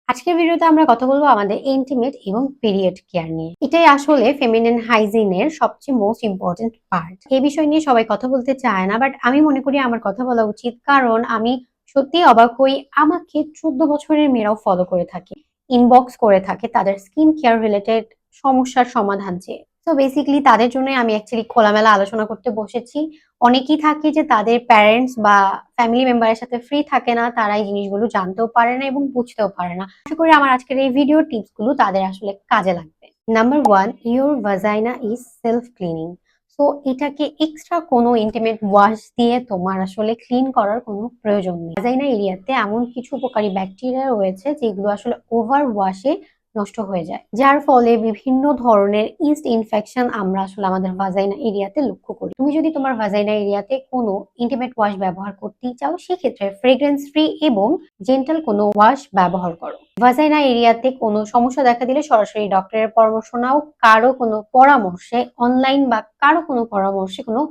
আজকের ভিডিওতে আমরা কথা বলবো আমাদের ইন্টিমেট এবং পিরিয়ড কেয়ার নিয়ে। এটাই আসলে ফেমিনিন হাইজিনের সবচেয়ে মোস্ট ইম্পর্টেন্ট পার্ট। এই বিষয় নিয়ে সবাই কথা বলতে চায় না, বাট আমি মনে করি আমার কথা বলা উচিত, কারণ আমি সত্যি অবাক হই। আমাকে 14 বছরের মেয়েরাও ফলো করে থাকে, ইনবক্স করে থাকে তাদের স্কিন কেয়ার রিলেটেড সমস্যার সমাধান চেয়ে। তো বেসিক্যালি তাদের জন্য আমি অ্যাকচুয়ালি খোলামেলা আলোচনা করতে বসেছি। অনেকেই থাকে যে তাদের প্যারেন্টস বা ফ্যামিলি মেম্বারের সাথে ফ্রি থাকে না, তারা এই জিনিসগুলো জানতেও পারে না এবং বুঝতেও পারে না। আশা করি আমার আজকের এই ভিডিও টিপস গুলো তাদের আসলে কাজে লাগবে। Number 1, your ভাজাইনা is self cleaning. So এটাকে এক্সট্রা কোনো ইন্টিমেট ওয়াশ দিয়ে তোমার আসলে ক্লিন করার কোনো প্রয়োজন নেই। ভাজাইনা এরিয়াতে এমন কিছু উপকারী ব্যাকটেরিয়া রয়েছে যেগুলো আসলে ওভার ওয়াশে নষ্ট হয়ে যায়, যার ফলে বিভিন্ন ধরনের ইস্ট ইনফেকশন আমরা আসলে আমাদের ভাজাইনা এরিয়াতে লক্ষ্য করি। তুমি যদি তোমার ভাজাইনা এরিয়াতে কোনো ইন্টিমেট ওয়াশ ব্যবহার করতে চাও, সেক্ষেত্রে ফ্রেগ্রেন্স ফ্রি এবং জেন্টাল কোনো ওয়াশ ব্যবহার করো। ভাজাইনা এরিয়াতে কোনো সমস্যা দেখা দিলে সরাসরি ডক্টরের পরামর্শ নাও। কারো কোনো পরামর্শে অনলাইন বা কারো কোনো পরামর্শে কোনো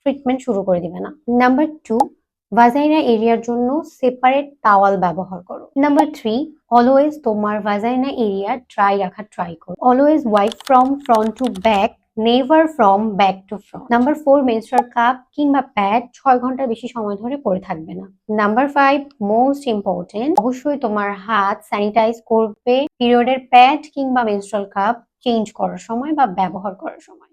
ট্রিটমেন্ট শুরু করে দিবে না। নাম্বার 2, ভাজাইনা এরিয়ার জন্য সেপারেট টাওয়াল ব্যবহার করো। নাম্বার 3, অলওয়েজ তোমার ভাজাইনা এরিয়া ড্রাই রাখার ট্রাই করো। Always wipe from front to back, never from back to front. Number 4, menstrual cup কিংবা প্যাড 6 ঘন্টার বেশি সময় ধরে পরে থাকবে না। নাম্বার 5, মোস্ট ইম্পর্টেন্ট, অবশ্যই তোমার হাত স্যানিটাইজ করবে পিরিয়ডের প্যাড কিংবা মেনস্ট্রুয়াল কাপ চেঞ্জ করার সময় বা ব্যবহার করার সময়।